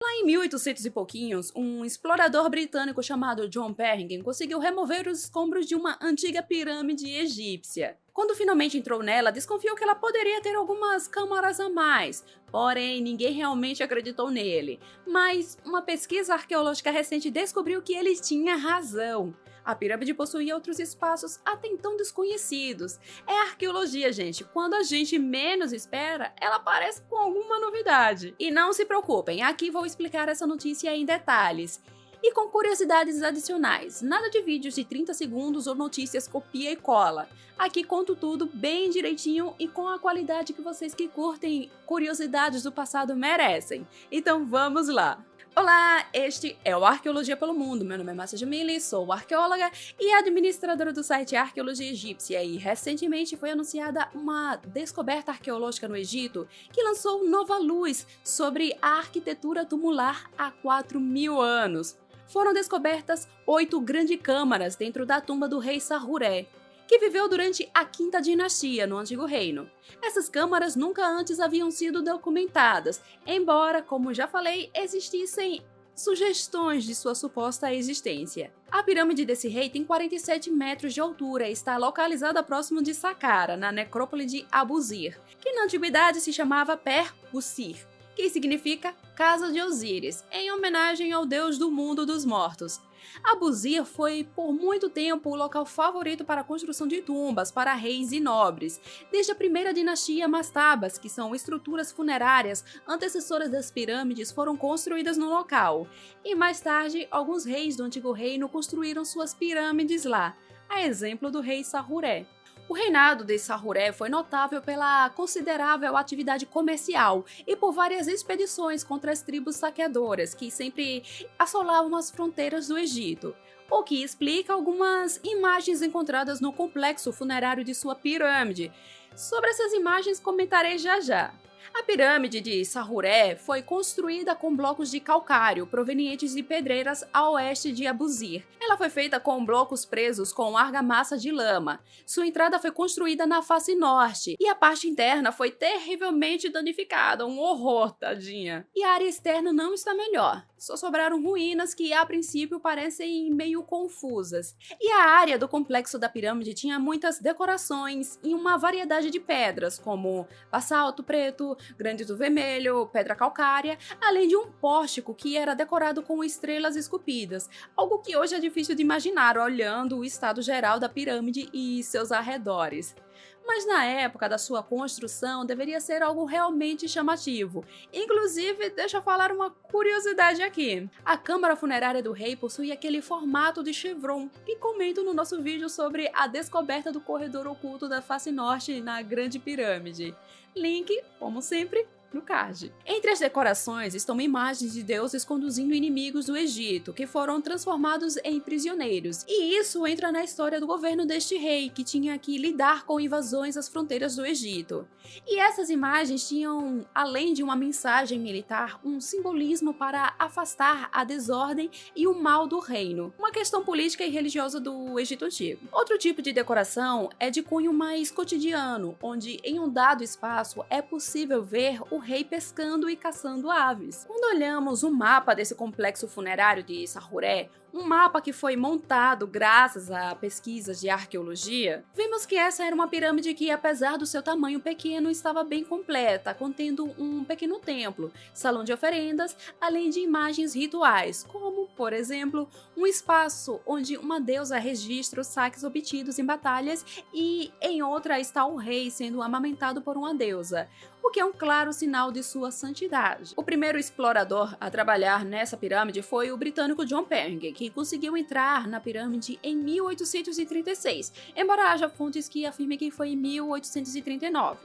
Lá em 1800 e pouquinhos, um explorador britânico chamado John Perringen conseguiu remover os escombros de uma antiga pirâmide egípcia. Quando finalmente entrou nela, desconfiou que ela poderia ter algumas câmaras a mais, porém ninguém realmente acreditou nele. Mas uma pesquisa arqueológica recente descobriu que ele tinha razão. A pirâmide possuía outros espaços até então desconhecidos. É arqueologia, gente. Quando a gente menos espera, ela aparece com alguma novidade. E não se preocupem, aqui vou explicar essa notícia em detalhes. E com curiosidades adicionais, nada de vídeos de 30 segundos ou notícias copia e cola. Aqui conto tudo bem direitinho e com a qualidade que vocês que curtem curiosidades do passado merecem. Então vamos lá! Olá, este é o Arqueologia pelo Mundo. Meu nome é Márcia Jamili, sou arqueóloga e administradora do site Arqueologia Egípcia, e recentemente foi anunciada uma descoberta arqueológica no Egito que lançou nova luz sobre a arquitetura tumular há 4.000 anos. Foram descobertas 8 grandes câmaras dentro da tumba do rei Sarruré, que viveu durante a Quinta Dinastia, no Antigo Reino. Essas câmaras nunca antes haviam sido documentadas, embora, como já falei, existissem sugestões de sua suposta existência. A pirâmide desse rei tem 47 metros de altura e está localizada próximo de Saqqara, na necrópole de Abusir, que na antiguidade se chamava Per-Ussir, que significa Casa de Osíris, em homenagem ao deus do mundo dos mortos. Abusir foi por muito tempo o local favorito para a construção de tumbas para reis e nobres, desde a primeira dinastia Mastabas, que são estruturas funerárias antecessoras das pirâmides, foram construídas no local, e mais tarde alguns reis do Antigo Reino construíram suas pirâmides lá, a exemplo do rei Sarruré. O reinado de Sarruré foi notável pela considerável atividade comercial e por várias expedições contra as tribos saqueadoras que sempre assolavam as fronteiras do Egito, o que explica algumas imagens encontradas no complexo funerário de sua pirâmide. Sobre essas imagens comentarei já já. A pirâmide de Sarruré foi construída com blocos de calcário provenientes de pedreiras a oeste de Abusir. Ela foi feita com blocos presos com argamassa de lama. Sua entrada foi construída na face norte e a parte interna foi terrivelmente danificada, um horror, tadinha. E a área externa não está melhor. Só sobraram ruínas que a princípio parecem meio confusas. E a área do complexo da pirâmide tinha muitas decorações e uma variedade de pedras, como basalto preto, granito vermelho, pedra calcária, além de um pórtico que era decorado com estrelas esculpidas, algo que hoje é difícil de imaginar olhando o estado geral da pirâmide e seus arredores. Mas na época da sua construção deveria ser algo realmente chamativo. Inclusive, deixa eu falar uma curiosidade aqui. A câmara funerária do rei possui aquele formato de chevron, que comento no nosso vídeo sobre a descoberta do corredor oculto da face norte na Grande Pirâmide. Link, como sempre, no card. Entre as decorações estão imagens de deuses conduzindo inimigos do Egito, que foram transformados em prisioneiros. E isso entra na história do governo deste rei, que tinha que lidar com invasões às fronteiras do Egito. E essas imagens tinham, além de uma mensagem militar, um simbolismo para afastar a desordem e o mal do reino, uma questão política e religiosa do Egito Antigo. Outro tipo de decoração é de cunho mais cotidiano, onde em um dado espaço é possível ver o rei pescando e caçando aves. Quando olhamos o mapa desse complexo funerário de Sarruré, um mapa que foi montado graças a pesquisas de arqueologia, vimos que essa era uma pirâmide que, apesar do seu tamanho pequeno, estava bem completa, contendo um pequeno templo, salão de oferendas, além de imagens rituais, como, por exemplo, um espaço onde uma deusa registra os saques obtidos em batalhas e em outra está o rei sendo amamentado por uma deusa, o que é um claro sinal de sua santidade. O primeiro explorador a trabalhar nessa pirâmide foi o britânico John Perringen, que conseguiu entrar na pirâmide em 1836, embora haja fontes que afirmem que foi em 1839.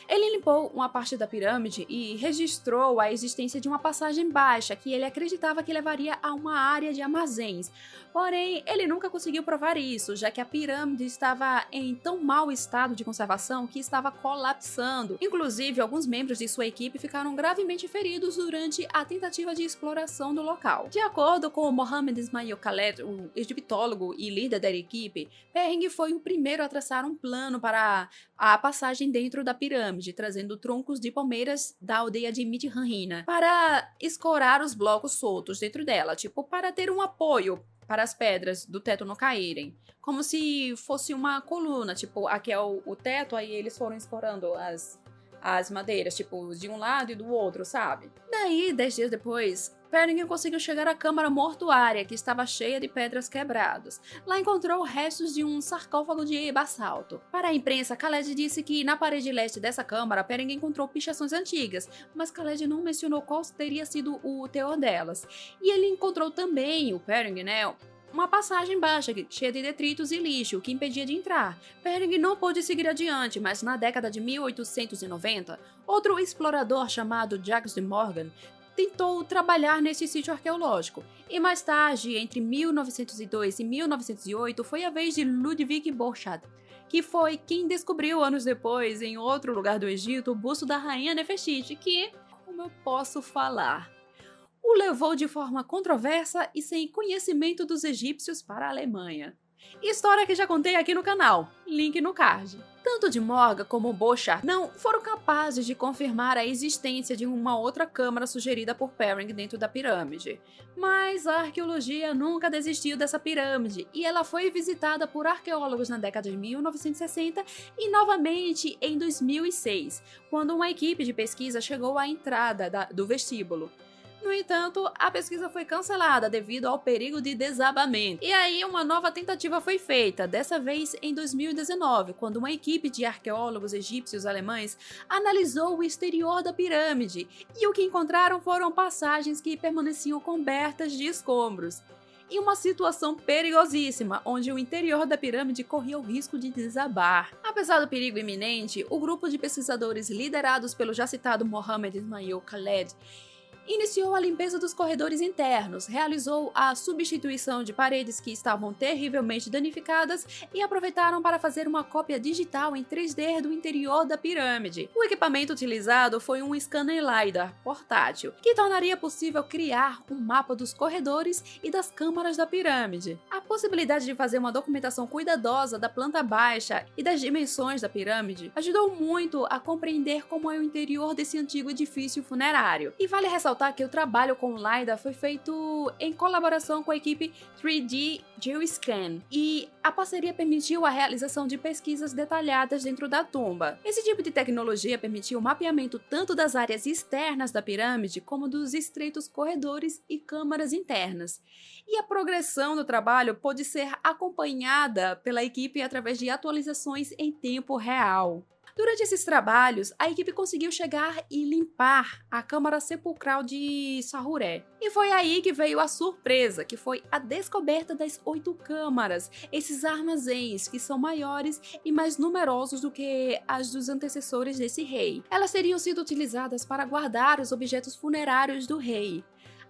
Ele limpou uma parte da pirâmide e registrou a existência de uma passagem baixa que ele acreditava que levaria a uma área de armazéns. Porém, ele nunca conseguiu provar isso, já que a pirâmide estava em tão mau estado de conservação que estava colapsando. Inclusive, alguns membros de sua equipe ficaram gravemente feridos durante a tentativa de exploração do local. De acordo com Mohamed Ismail Khaled, o egiptólogo e líder da equipe, Perringen foi o primeiro a traçar um plano para a passagem dentro da pirâmide, trazendo troncos de palmeiras da aldeia de Midranhina para escorar os blocos soltos dentro dela, tipo, para ter um apoio para as pedras do teto não caírem. Como se fosse uma coluna, tipo, aqui é o teto, aí eles foram escorando as madeiras, tipo, de um lado e do outro, sabe? Daí, 10 dias depois, Perringen conseguiu chegar à câmara mortuária, que estava cheia de pedras quebradas. Lá encontrou restos de um sarcófago de basalto. Para a imprensa, Khaled disse que na parede leste dessa câmara, Perringen encontrou pichações antigas, mas Khaled não mencionou qual teria sido o teor delas. E ele encontrou também, o Perringen, né, uma passagem baixa, cheia de detritos e lixo, que impedia de entrar. Perringen não pôde seguir adiante, mas na década de 1890, outro explorador chamado Jacques de Morgan tentou trabalhar nesse sítio arqueológico. E mais tarde, entre 1902 e 1908, foi a vez de Ludwig Borchardt, que foi quem descobriu anos depois, em outro lugar do Egito, o busto da rainha Nefertiti, que, como eu posso falar, o levou de forma controversa e sem conhecimento dos egípcios para a Alemanha. História que já contei aqui no canal, link no card. Tanto de Morgan como Borchardt não foram capazes de confirmar a existência de uma outra câmara sugerida por Perringen dentro da pirâmide. Mas a arqueologia nunca desistiu dessa pirâmide e ela foi visitada por arqueólogos na década de 1960 e novamente em 2006, quando uma equipe de pesquisa chegou à entrada do vestíbulo. No entanto, a pesquisa foi cancelada devido ao perigo de desabamento. E aí uma nova tentativa foi feita, dessa vez em 2019, quando uma equipe de arqueólogos egípcios alemães analisou o exterior da pirâmide, e o que encontraram foram passagens que permaneciam cobertas de escombros. Em uma situação perigosíssima, onde o interior da pirâmide corria o risco de desabar. Apesar do perigo iminente, o grupo de pesquisadores liderados pelo já citado Mohamed Ismail Khaled iniciou a limpeza dos corredores internos, realizou a substituição de paredes que estavam terrivelmente danificadas e aproveitaram para fazer uma cópia digital em 3D do interior da pirâmide. O equipamento utilizado foi um scanner LiDAR portátil, que tornaria possível criar um mapa dos corredores e das câmaras da pirâmide. A possibilidade de fazer uma documentação cuidadosa da planta baixa e das dimensões da pirâmide ajudou muito a compreender como é o interior desse antigo edifício funerário. E vale ressaltar que o trabalho com o LiDAR foi feito em colaboração com a equipe 3D Geoscan, e a parceria permitiu a realização de pesquisas detalhadas dentro da tumba. Esse tipo de tecnologia permitiu o mapeamento tanto das áreas externas da pirâmide como dos estreitos corredores e câmaras internas. E a progressão do trabalho pôde ser acompanhada pela equipe através de atualizações em tempo real. Durante esses trabalhos, a equipe conseguiu chegar e limpar a câmara sepulcral de Sahuré. E foi aí que veio a surpresa, que foi a descoberta das 8 câmaras, esses armazéns que são maiores e mais numerosos do que as dos antecessores desse rei. Elas teriam sido utilizadas para guardar os objetos funerários do rei.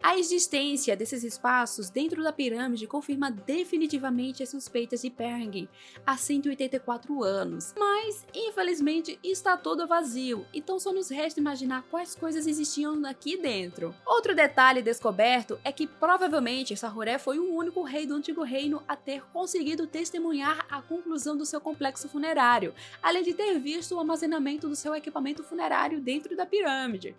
A existência desses espaços dentro da pirâmide confirma definitivamente as suspeitas de Perringen há 184 anos. Mas, infelizmente, está todo vazio, então só nos resta imaginar quais coisas existiam aqui dentro. Outro detalhe descoberto é que provavelmente Sahuré foi o único rei do Antigo Reino a ter conseguido testemunhar a conclusão do seu complexo funerário, além de ter visto o armazenamento do seu equipamento funerário dentro da pirâmide.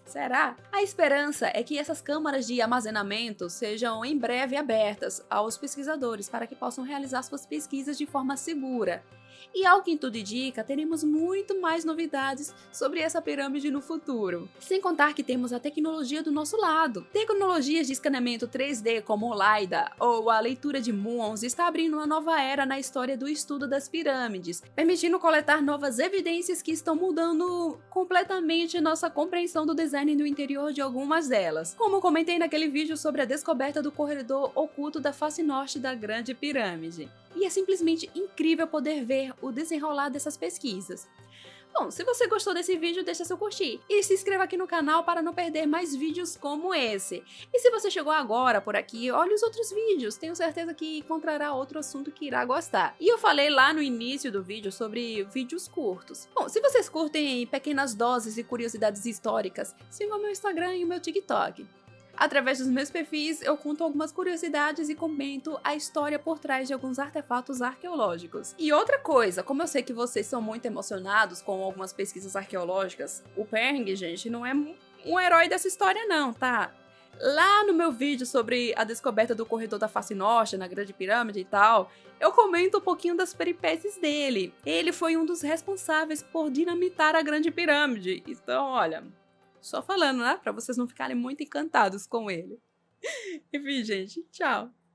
Será? A esperança é que essas câmaras de armazenamento sejam em breve abertas aos pesquisadores para que possam realizar suas pesquisas de forma segura. E ao que tudo indica, teremos muito mais novidades sobre essa pirâmide no futuro. Sem contar que temos a tecnologia do nosso lado. Tecnologias de escaneamento 3D como o LiDAR ou a leitura de muons está abrindo uma nova era na história do estudo das pirâmides, permitindo coletar novas evidências que estão mudando completamente nossa compreensão do design do interior de algumas delas. Como comentei naquele vídeo sobre a descoberta do corredor oculto da face norte da Grande Pirâmide. E é simplesmente incrível poder ver o desenrolar dessas pesquisas. Bom, se você gostou desse vídeo, deixa seu curtir e se inscreva aqui no canal para não perder mais vídeos como esse. E se você chegou agora por aqui, olhe os outros vídeos, tenho certeza que encontrará outro assunto que irá gostar. E eu falei lá no início do vídeo sobre vídeos curtos. Bom, se vocês curtem pequenas doses e curiosidades históricas, sigam o meu Instagram e o meu TikTok. Através dos meus perfis, eu conto algumas curiosidades e comento a história por trás de alguns artefatos arqueológicos. E outra coisa, como eu sei que vocês são muito emocionados com algumas pesquisas arqueológicas, o Perring, gente, não é um herói dessa história não, tá? Lá no meu vídeo sobre a descoberta do corredor da face norte na Grande Pirâmide e tal, eu comento um pouquinho das peripécias dele. Ele foi um dos responsáveis por dinamitar a Grande Pirâmide. Então, olha, só falando, né? Pra vocês não ficarem muito encantados com ele. Enfim, gente, tchau.